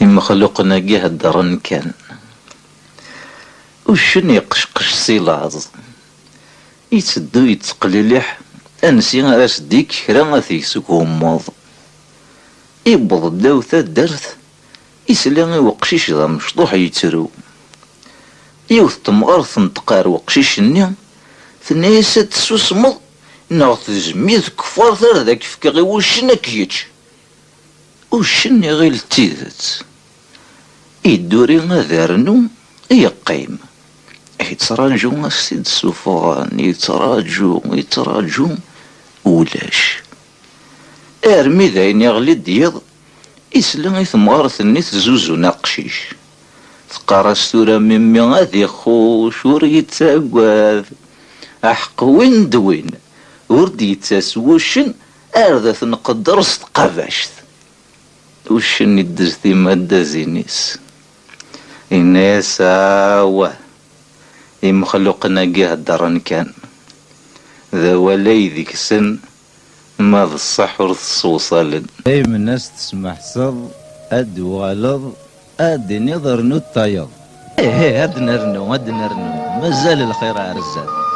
مخلوقنا جه الدرن كان وشن يقشقش سيلاز يتسدو يتقللح انسي راس ديك كرا ثيسك هماض يبض داوثا درث يسلا وقشيش ذا مشطوح يترو يوث تمغرث نتقار وقشيش-ني ثنايسة تسوسمض ناغ تزميذ كفار ثار ذاك فكاغي وشن كيتش وشن غير التيذت يدوري غادرنو يقيم يتراجو السيد السوفان يتراجو ولاش ارمي ذاين يغلي ديض يسلم ثمغارث-ني تزوزو ناقشيش تقارس ثورة ممي غادي خوش ور يتساقواذ احق وين دوين ورد يتسوشن ارذا نقدر ستقافشت وشن يدز ثيما دازينيس الناس واه مخلوقنا جه الدرن كان ذا ولاي ذيك سن ما بالصح ورث الصوصال اي من الناس تسمح صد اد والض اد نظر نو الطيض ايه هاد نرنو مازال الخير عرزان